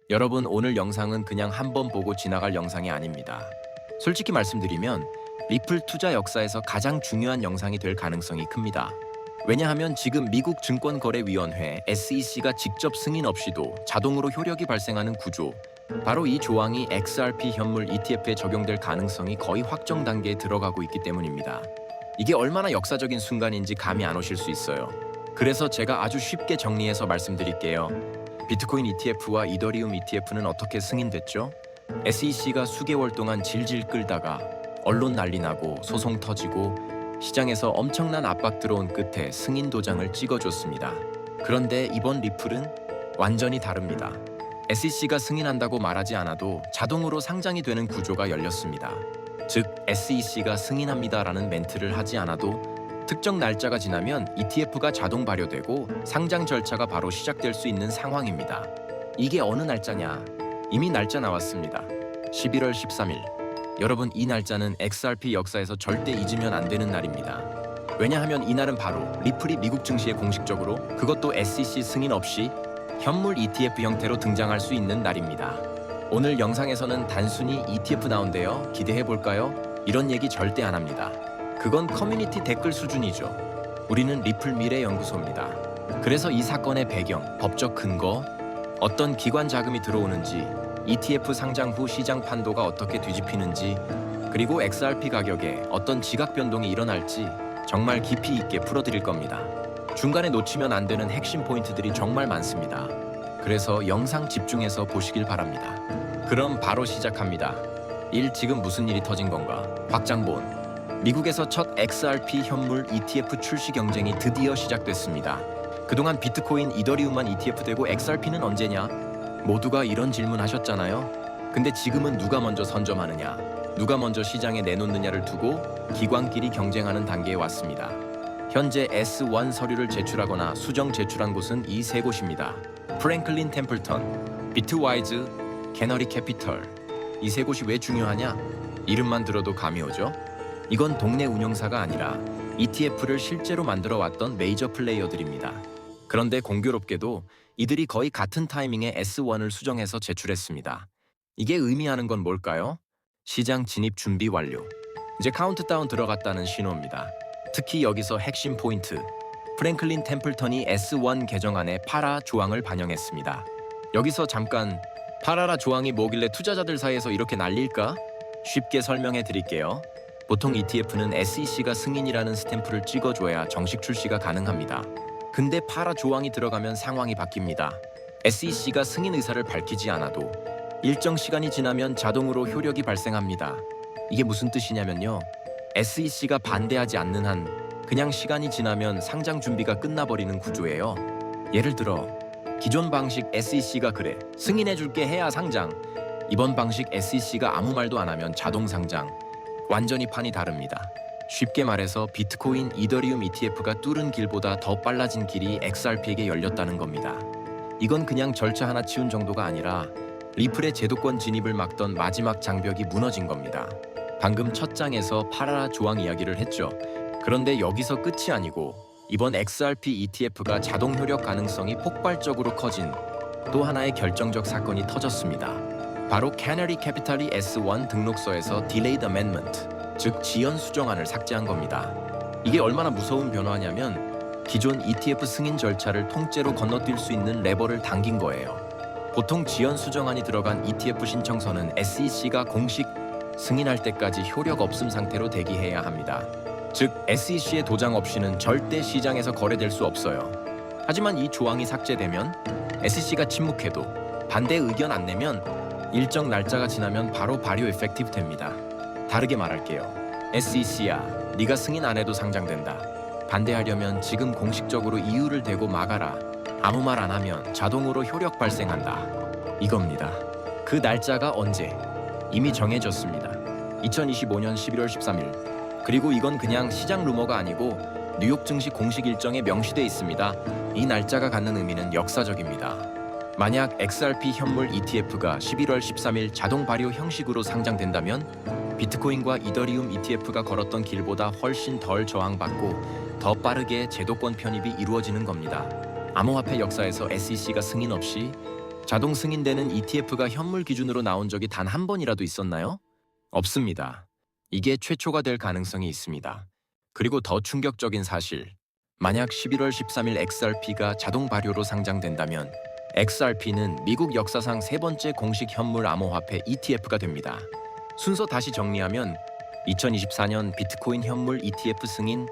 여러분, 오늘 영상은 그냥 한번 보고 지나갈 영상이 아닙니다. 솔직히 말씀드리면 리플 투자 역사에서 가장 중요한 영상이 될 가능성이 큽니다. 왜냐하면 지금 미국 증권거래위원회 SEC가 직접 승인 없이도 자동으로 효력이 발생하는 구조, 바로 이 조항이 XRP 현물 ETF에 적용될 가능성이 거의 확정 단계에 들어가고 있기 때문입니다. 이게 얼마나 역사적인 순간인지 감이 안 오실 수 있어요. 그래서 제가 아주 쉽게 정리해서 말씀드릴게요. 비트코인 ETF와 이더리움 ETF는 어떻게 승인됐죠? SEC가 수개월 동안 질질 끌다가 언론 난리 나고 소송 터지고 시장에서 엄청난 압박 들어온 끝에 승인 도장을 찍어줬습니다. 그런데 이번 리플은 완전히 다릅니다. SEC가 승인한다고 말하지 않아도 자동으로 상장이 되는 구조가 열렸습니다. 즉, SEC가 승인합니다라는 멘트를 하지 않아도 특정 날짜가 지나면 ETF가 자동 발효되고 상장 절차가 바로 시작될 수 있는 상황입니다. 이게 어느 날짜냐? 이미 날짜 나왔습니다. 11월 13일. 여러분, 이 날짜는 XRP 역사에서 절대 잊으면 안 되는 날입니다. 왜냐하면 이날은 바로 리플이 미국 증시에 공식적으로, 그것도 SEC 승인 없이 현물 ETF 형태로 등장할 수 있는 날입니다. 오늘 영상에서는 단순히 ETF 나온대요, 기대해볼까요? 이런 얘기 절대 안 합니다. 그건 커뮤니티 댓글 수준이죠. 우리는 리플 미래연구소입니다. 그래서 이 사건의 배경, 법적 근거, 어떤 기관 자금이 들어오는지, ETF 상장 후 시장 판도가 어떻게 뒤집히는지, 그리고 XRP 가격에 어떤 지각 변동이 일어날지 정말 깊이 있게 풀어드릴 겁니다. 중간에 놓치면 안 되는 핵심 포인트들이 정말 많습니다. 그래서 영상 집중해서 보시길 바랍니다. 그럼 바로 시작합니다. 1. 지금 무슨 일이 터진 건가? 박장본. 미국에서 첫 XRP 현물 ETF 출시 경쟁이 드디어 시작됐습니다. 그동안 비트코인, 이더리움만 ETF 되고 XRP는 언제냐? 모두가 이런 질문 하셨잖아요. 근데 지금은 누가 먼저 선점하느냐, 누가 먼저 시장에 내놓느냐를 두고 기관끼리 경쟁하는 단계에 왔습니다. 현재 S1 서류를 제출하거나 수정 제출한 곳은 이 세 곳입니다. 프랭클린 템플턴, 비트와이즈, 캐너리 캐피털. 이 세 곳이 왜 중요하냐? 이름만 들어도 감이 오죠? 이건 동네 운용사가 아니라 ETF를 실제로 만들어 왔던 메이저 플레이어들입니다. 그런데 공교롭게도 이들이 거의 같은 타이밍에 S1을 수정해서 제출했습니다. 이게 의미하는 건 뭘까요? 시장 진입 준비 완료. 이제 카운트다운 들어갔다는 신호입니다. 특히 여기서 핵심 포인트. 프랭클린 템플턴이 S1 개정안에 파라 조항을 반영했습니다. 여기서 잠깐, 파라라 조항이 뭐길래 투자자들 사이에서 이렇게 난릴까? 쉽게 설명해 드릴게요. 보통 ETF는 SEC가 승인이라는 스탬프를 찍어줘야 정식 출시가 가능합니다. 근데 파라 조항이 들어가면 상황이 바뀝니다. SEC가 승인 의사를 밝히지 않아도 일정 시간이 지나면 자동으로 효력이 발생합니다. 이게 무슨 뜻이냐면요, SEC가 반대하지 않는 한 그냥 시간이 지나면 상장 준비가 끝나버리는 구조예요. 예를 들어 기존 방식 SEC가 그래, 승인해줄게 해야 상장. 이번 방식 SEC가 아무 말도 안 하면 자동 상장. 완전히 판이 다릅니다. 쉽게 말해서 비트코인, 이더리움 ETF가 뚫은 길보다 더 빨라진 길이 XRP에게 열렸다는 겁니다. 이건 그냥 절차 하나 치운 정도가 아니라 리플의 제도권 진입을 막던 마지막 장벽이 무너진 겁니다. 방금 첫 장에서 파라라 조항 이야기를 했죠. 그런데 여기서 끝이 아니고 이번 XRP ETF가 자동 효력 가능성이 폭발적으로 커진 또 하나의 결정적 사건이 터졌습니다. 바로 캐너리 캐피탈이 S1 등록서에서 Delayed Amendment, 즉 지연 수정안을 삭제한 겁니다. 이게 얼마나 무서운 변화냐면 기존 ETF 승인 절차를 통째로 건너뛸 수 있는 레버를 당긴 거예요. 보통 지연 수정안이 들어간 ETF 신청서는 SEC가 공식 승인할 때까지 효력 없음 상태로 대기해야 합니다. 즉, SEC의 도장 없이는 절대 시장에서 거래될 수 없어요. 하지만 이 조항이 삭제되면 SEC가 침묵해도, 반대 의견 안 내면 일정 날짜가 지나면 바로 발효 에펙티브 됩니다. 다르게 말할게요. SEC야, 네가 승인 안 해도 상장된다. 반대하려면 지금 공식적으로 이유를 대고 막아라. 아무 말 안 하면 자동으로 효력 발생한다. 이겁니다. 그 날짜가 언제? 이미 정해졌습니다. 2025년 11월 13일. 그리고 이건 그냥 시장 루머가 아니고 뉴욕 증시 공식 일정에 명시돼 있습니다. 이 날짜가 갖는 의미는 역사적입니다. 만약 XRP 현물 ETF가 11월 13일 자동 발효 형식으로 상장된다면 비트코인과 이더리움 ETF가 걸었던 길보다 훨씬 덜 저항받고 더 빠르게 제도권 편입이 이루어지는 겁니다. 암호화폐 역사에서 SEC가 승인 없이 자동 승인되는 ETF가 현물 기준으로 나온 적이 단 한 번이라도 있었나요? 없습니다. 이게 최초가 될 가능성이 있습니다. 그리고 더 충격적인 사실, 만약 11월 13일 XRP가 자동 발효로 상장된다면 XRP는 미국 역사상 세 번째 공식 현물 암호화폐 ETF가 됩니다. 순서 다시 정리하면 2024년 비트코인 현물 ETF 승인,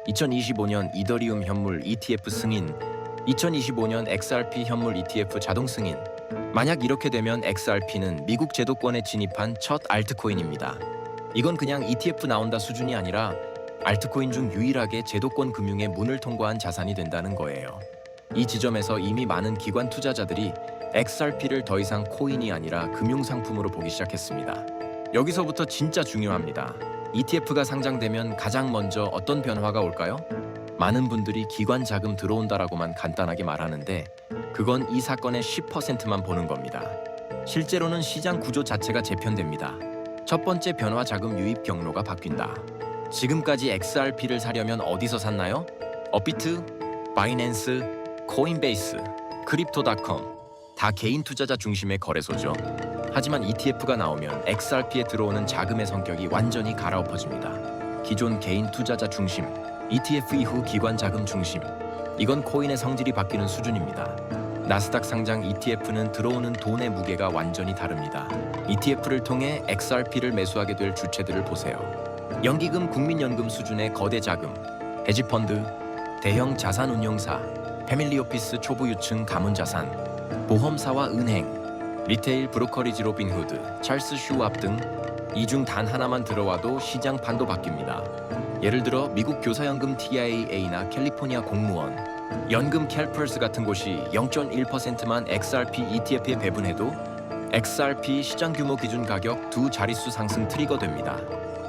2025년 이더리움 현물 ETF 승인, 2025년 XRP 현물 ETF 자동 승인. 만약 이렇게 되면 XRP는 미국 제도권에 진입한 첫 알트코인입니다. 이건 그냥 ETF 나온다 수준이 아니라 알트코인 중 유일하게 제도권 금융의 문을 통과한 자산이 된다는 거예요. 이 지점에서 이미 많은 기관 투자자들이 XRP를 더 이상 코인이 아니라 금융상품으로 보기 시작했습니다. 여기서부터 진짜 중요합니다. ETF가 상장되면 가장 먼저 어떤 변화가 올까요? 많은 분들이 기관 자금 들어온다라고만 간단하게 말하는데 그건 이 사건의 10%만 보는 겁니다. 실제로는 시장 구조 자체가 재편됩니다. 첫 번째 변화, 자금 유입 경로가 바뀐다. 지금까지 XRP를 사려면 어디서 샀나요? 업비트, 바이낸스, 코인베이스, 크립토닷컴 다 개인 투자자 중심의 거래소죠. 하지만 ETF가 나오면 XRP에 들어오는 자금의 성격이 완전히 갈아엎어집니다. 기존 개인 투자자 중심, ETF 이후 기관 자금 중심. 이건 코인의 성질이 바뀌는 수준입니다. 나스닥 상장 ETF는 들어오는 돈의 무게가 완전히 다릅니다. ETF를 통해 XRP를 매수하게 될 주체들을 보세요. 연기금, 국민연금 수준의 거대 자금, 헤지펀드, 대형 자산운용사, 패밀리오피스 초보 유층 가문자산, 보험사와 은행, 리테일 브로커리지 로빈후드, 찰스 슈왑 등 이 중 단 하나만 들어와도 시장 판도 바뀝니다. 예를 들어 미국 교사연금 TIA나 캘리포니아 공무원, 연금 캘퍼스 같은 곳이 0.1%만 XRP ETF에 배분해도 XRP 시장 규모 기준 가격 두 자릿수 상승 트리거됩니다.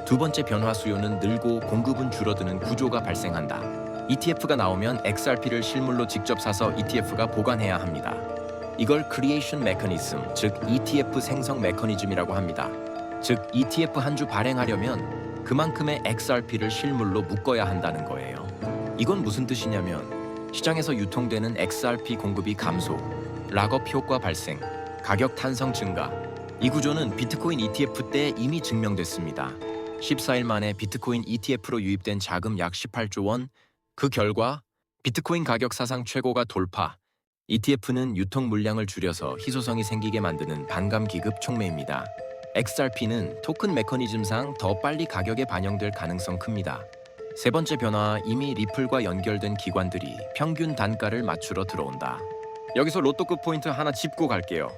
두 번째 변화, 수요는 늘고 공급은 줄어드는 구조가 발생한다. ETF가 나오면 XRP를 실물로 직접 사서 ETF가 보관해야 합니다. 이걸 크리에이션 메커니즘, 즉 ETF 생성 메커니즘이라고 합니다. 즉 ETF 한 주 발행하려면 그만큼의 XRP를 실물로 묶어야 한다는 거예요. 이건 무슨 뜻이냐면 시장에서 유통되는 XRP 공급이 감소, 락업 효과 발생, 가격 탄성 증가. 이 구조는 비트코인 ETF 때 이미 증명됐습니다. 14일 만에 비트코인 ETF로 유입된 자금 약 18조 원, 그 결과 비트코인 가격 사상 최고가 돌파. ETF는 유통 물량을 줄여서 희소성이 생기게 만드는 반감 기급 촉매입니다. XRP는 토큰 메커니즘상 더 빨리 가격에 반영될 가능성 큽니다. 세 번째 변화, 이미 리플과 연결된 기관들이 평균 단가를 맞추러 들어온다. 여기서 로또급 포인트 하나 짚고 갈게요.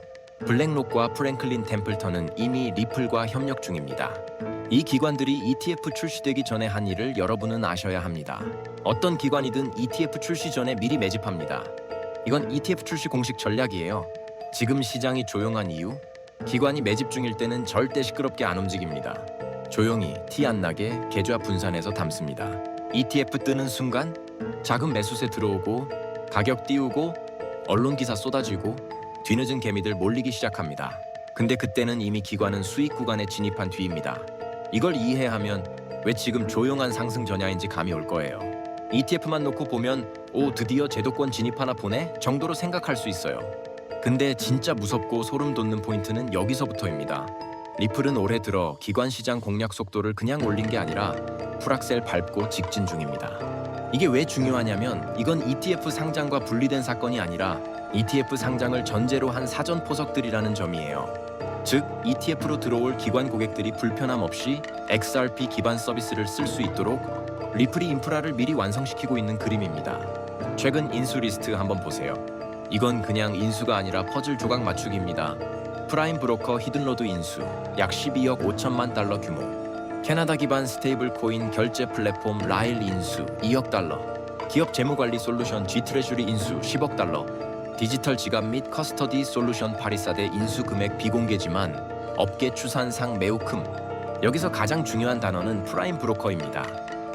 블랙록과 프랭클린 템플턴은 이미 리플과 협력 중입니다. 이 기관들이 ETF 출시되기 전에 한 일을 여러분은 아셔야 합니다. 어떤 기관이든 ETF 출시 전에 미리 매집합니다. 이건 ETF 출시 공식 전략이에요. 지금 시장이 조용한 이유, 기관이 매집 중일 때는 절대 시끄럽게 안 움직입니다. 조용히 티 안 나게 계좌 분산해서 담습니다. ETF 뜨는 순간 자금 매수세 들어오고 가격 띄우고 언론 기사 쏟아지고 뒤늦은 개미들 몰리기 시작합니다. 근데 그때는 이미 기관은 수익 구간에 진입한 뒤입니다. 이걸 이해하면 왜 지금 조용한 상승 전야인지 감이 올 거예요. ETF만 놓고 보면 오, 드디어 제도권 진입하나 보네 정도로 생각할 수 있어요. 근데 진짜 무섭고 소름 돋는 포인트는 여기서부터입니다. 리플은 올해 들어 기관 시장 공략 속도를 그냥 올린 게 아니라 풀악셀 밟고 직진 중입니다. 이게 왜 중요하냐면 이건 ETF 상장과 분리된 사건이 아니라 ETF 상장을 전제로 한 사전 포석들이라는 점이에요. 즉 ETF로 들어올 기관 고객들이 불편함 없이 XRP 기반 서비스를 쓸 수 있도록 리플이 인프라를 미리 완성시키고 있는 그림입니다. 최근 인수 리스트 한번 보세요. 이건 그냥 인수가 아니라 퍼즐 조각 맞추기입니다. 프라임 브로커 히든로드 인수, 약 12억 5천만 달러 규모. 캐나다 기반 스테이블 코인 결제 플랫폼 라일 인수, 2억 달러. 기업 재무관리 솔루션 G트레asury 인수, 10억 달러. 디지털 지갑 및 커스터디 솔루션 파리사대 인수 금액 비공개지만 업계 추산상 매우 큼. 여기서 가장 중요한 단어는 프라임 브로커입니다.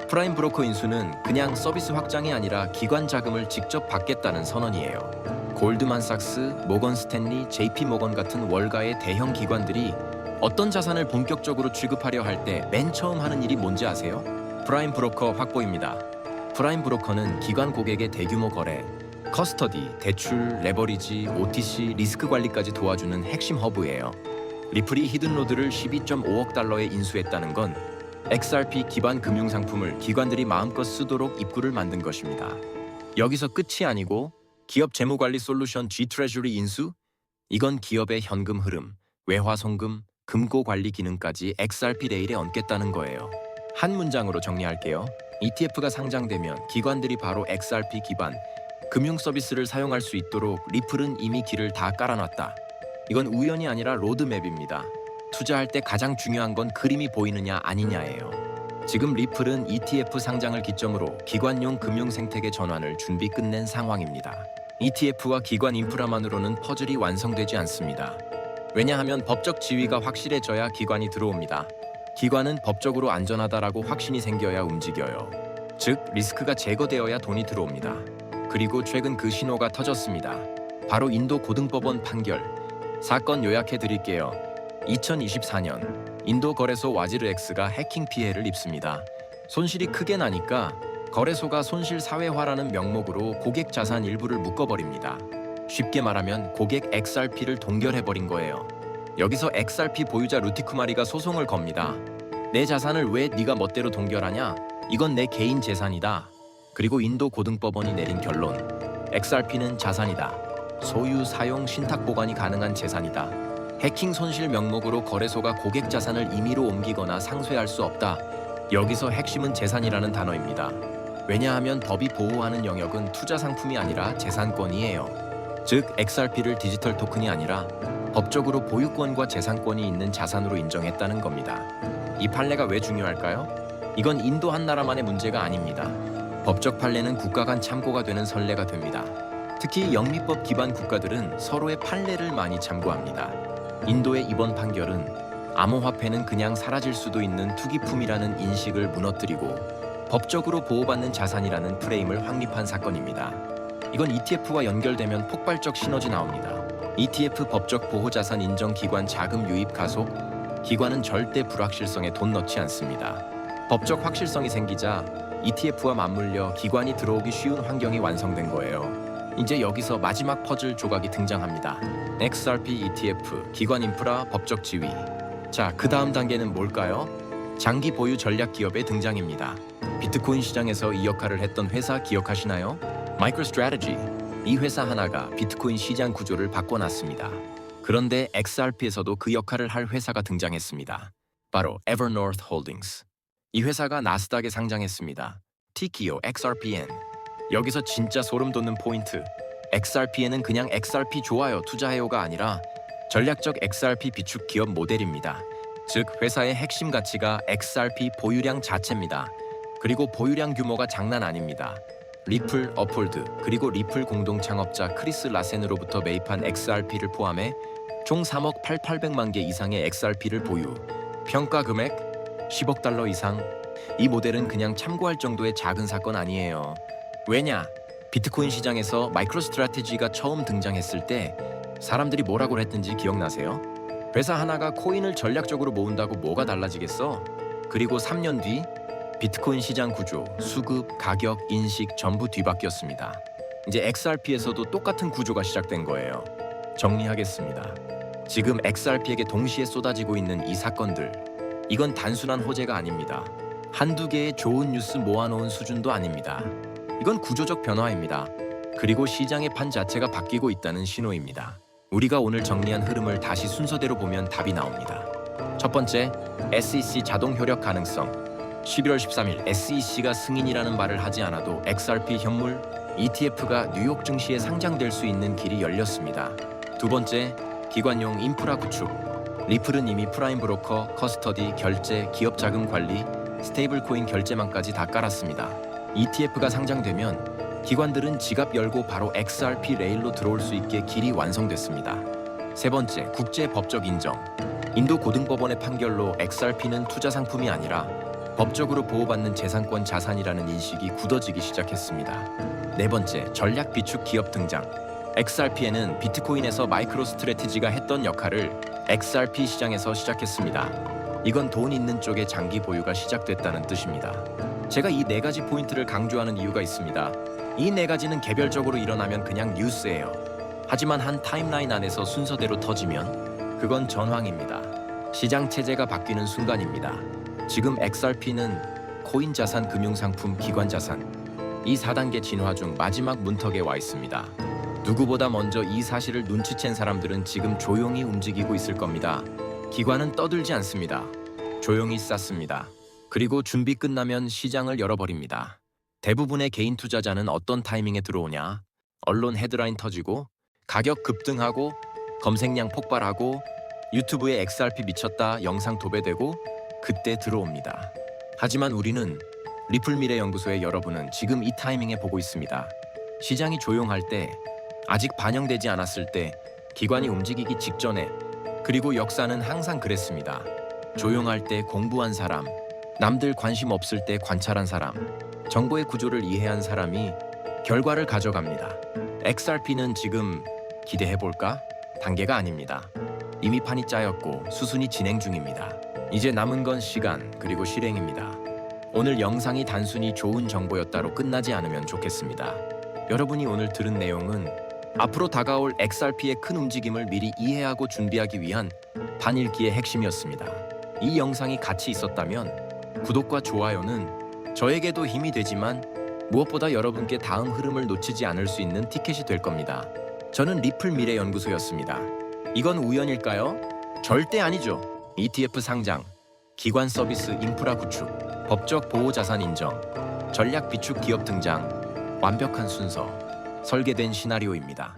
프라임 브로커 인수는 그냥 서비스 확장이 아니라 기관 자금을 직접 받겠다는 선언이에요. 골드만삭스, 모건 스탠리, JP 모건 같은 월가의 대형 기관들이 어떤 자산을 본격적으로 취급하려 할 때 맨 처음 하는 일이 뭔지 아세요? 프라임 브로커 확보입니다. 프라임 브로커는 기관 고객의 대규모 거래, 커스터디, 대출, 레버리지, OTC, 리스크 관리까지 도와주는 핵심 허브예요. 리플이 히든로드를 12.5억 달러에 인수했다는 건 XRP 기반 금융 상품을 기관들이 마음껏 쓰도록 입구를 만든 것입니다. 여기서 끝이 아니고 기업 재무관리 솔루션 G트레저리 인수? 이건 기업의 현금 흐름, 외화 송금, 금고 관리 기능까지 XRP 레일에 얹겠다는 거예요. 한 문장으로 정리할게요. ETF가 상장되면 기관들이 바로 XRP 기반 금융 서비스를 사용할 수 있도록 리플은 이미 길을 다 깔아놨다. 이건 우연이 아니라 로드맵입니다. 투자할 때 가장 중요한 건 그림이 보이느냐 아니냐예요. 지금 리플은 ETF 상장을 기점으로 기관용 금융 생태계 전환을 준비 끝낸 상황입니다. ETF와 기관 인프라만으로는 퍼즐이 완성되지 않습니다. 왜냐하면 법적 지위가 확실해져야 기관이 들어옵니다. 기관은 법적으로 안전하다라고 확신이 생겨야 움직여요. 즉, 리스크가 제거되어야 돈이 들어옵니다. 그리고 최근 그 신호가 터졌습니다. 바로 인도 고등법원 판결. 사건 요약해 드릴게요. 2024년 인도 거래소 와지르엑스가 해킹 피해를 입습니다. 손실이 크게 나니까 거래소가 손실 사회화라는 명목으로 고객 자산 일부를 묶어버립니다. 쉽게 말하면 고객 XRP를 동결해버린 거예요. 여기서 XRP 보유자 루티쿠마리가 소송을 겁니다. 내 자산을 왜 네가 멋대로 동결하냐? 이건 내 개인 재산이다. 그리고 인도 고등법원이 내린 결론. XRP는 자산이다. 소유, 사용, 신탁 보관이 가능한 재산이다. 해킹 손실 명목으로 거래소가 고객 자산을 임의로 옮기거나 상쇄할 수 없다. 여기서 핵심은 재산이라는 단어입니다. 왜냐하면 법이 보호하는 영역은 투자 상품이 아니라 재산권이에요. 즉, XRP를 디지털 토큰이 아니라 법적으로 보유권과 재산권이 있는 자산으로 인정했다는 겁니다. 이 판례가 왜 중요할까요? 이건 인도 한 나라만의 문제가 아닙니다. 법적 판례는 국가 간 참고가 되는 선례가 됩니다. 특히 영미법 기반 국가들은 서로의 판례를 많이 참고합니다. 인도의 이번 판결은 암호화폐는 그냥 사라질 수도 있는 투기품이라는 인식을 무너뜨리고 법적으로 보호받는 자산이라는 프레임을 확립한 사건입니다. 이건 ETF와 연결되면 폭발적 시너지 나옵니다. ETF 법적 보호자산 인정 기관 자금 유입 가속. 기관은 절대 불확실성에 돈 넣지 않습니다. 법적 확실성이 생기자 ETF와 맞물려 기관이 들어오기 쉬운 환경이 완성된 거예요. 이제 여기서 마지막 퍼즐 조각이 등장합니다. XRP ETF, 기관 인프라, 법적 지위. 자, 그 다음 단계는 뭘까요? 장기 보유 전략 기업의 등장입니다. 비트코인 시장에서 이 역할을 했던 회사 기억하시나요? 마이크로스트래티지. 이 회사 하나가 비트코인 시장 구조를 바꿔놨습니다. 그런데 XRP에서도 그 역할을 할 회사가 등장했습니다. 바로 Evernorth Holdings. 이 회사가 나스닥에 상장했습니다. 티키오 XRPN. 여기서 진짜 소름 돋는 포인트. XRPN은 그냥 XRP 좋아요 투자해요가 아니라 전략적 XRP 비축 기업 모델입니다. 즉, 회사의 핵심 가치가 XRP 보유량 자체입니다. 그리고 보유량 규모가 장난 아닙니다. 리플, 어폴드, 그리고 리플 공동 창업자 크리스 라센으로부터 매입한 XRP를 포함해 총 3억 8,800만 개 이상의 XRP를 보유. 평가 금액 10억 달러 이상. 이 모델은 그냥 참고할 정도의 작은 사건 아니에요. 왜냐? 비트코인 시장에서 마이크로스트래티지가 처음 등장했을 때 사람들이 뭐라고 했든지 기억나세요? 회사 하나가 코인을 전략적으로 모은다고 뭐가 달라지겠어? 그리고 3년 뒤 비트코인 시장 구조, 수급, 가격, 인식 전부 뒤바뀌었습니다. 이제 XRP에서도 똑같은 구조가 시작된 거예요. 정리하겠습니다. 지금 XRP에게 동시에 쏟아지고 있는 이 사건들, 이건 단순한 호재가 아닙니다. 한두 개의 좋은 뉴스 모아놓은 수준도 아닙니다. 이건 구조적 변화입니다. 그리고 시장의 판 자체가 바뀌고 있다는 신호입니다. 우리가 오늘 정리한 흐름을 다시 순서대로 보면 답이 나옵니다. 첫 번째, SEC 자동 효력 가능성. 11월 13일 SEC가 승인이라는 말을 하지 않아도 XRP 현물 ETF가 뉴욕 증시에 상장될 수 있는 길이 열렸습니다. 두 번째, 기관용 인프라 구축. 리플은 이미 프라임 브로커, 커스터디, 결제, 기업 자금 관리, 스테이블 코인 결제망까지 다 깔았습니다. ETF가 상장되면 기관들은 지갑 열고 바로 XRP 레일로 들어올 수 있게 길이 완성됐습니다. 세 번째, 국제 법적 인정. 인도 고등법원의 판결로 XRP는 투자 상품이 아니라 법적으로 보호받는 재산권 자산이라는 인식이 굳어지기 시작했습니다. 네 번째, 전략 비축 기업 등장. XRP에는 비트코인에서 마이크로스트래티지가 했던 역할을 XRP 시장에서 시작했습니다. 이건 돈 있는 쪽의 장기 보유가 시작됐다는 뜻입니다. 제가 이 네 가지 포인트를 강조하는 이유가 있습니다. 이 네 가지는 개별적으로 일어나면 그냥 뉴스예요. 하지만 한 타임라인 안에서 순서대로 터지면 그건 전황입니다. 시장 체제가 바뀌는 순간입니다. 지금 XRP는 코인 자산, 금융상품, 기관 자산 이 4단계 진화 중 마지막 문턱에 와 있습니다. 누구보다 먼저 이 사실을 눈치챈 사람들은 지금 조용히 움직이고 있을 겁니다. 기관은 떠들지 않습니다. 조용히 쌌습니다. 그리고 준비 끝나면 시장을 열어버립니다. 대부분의 개인 투자자는 어떤 타이밍에 들어오냐? 언론 헤드라인 터지고 가격 급등하고 검색량 폭발하고 유튜브에 XRP 미쳤다 영상 도배되고 그때 들어옵니다. 하지만 우리는 리플 미래연구소의 여러분은 지금 이 타이밍에 보고 있습니다. 시장이 조용할 때, 아직 반영되지 않았을 때, 기관이 움직이기 직전에, 그리고 역사는 항상 그랬습니다. 조용할 때 공부한 사람, 남들 관심 없을 때 관찰한 사람, 정보의 구조를 이해한 사람이 결과를 가져갑니다. XRP는 지금 기대해볼까? 단계가 아닙니다. 이미 판이 짜였고 수순이 진행 중입니다. 이제 남은 건 시간 그리고 실행입니다. 오늘 영상이 단순히 좋은 정보였다로 끝나지 않으면 좋겠습니다. 여러분이 오늘 들은 내용은 앞으로 다가올 XRP의 큰 움직임을 미리 이해하고 준비하기 위한 반읽기의 핵심이었습니다. 이 영상이 가치 있었다면 구독과 좋아요는 저에게도 힘이 되지만 무엇보다 여러분께 다음 흐름을 놓치지 않을 수 있는 티켓이 될 겁니다. 저는 리플 미래연구소였습니다. 이건 우연일까요? 절대 아니죠. ETF 상장, 기관 서비스 인프라 구축, 법적 보호 자산 인정, 전략 비축 기업 등장, 완벽한 순서, 설계된 시나리오입니다.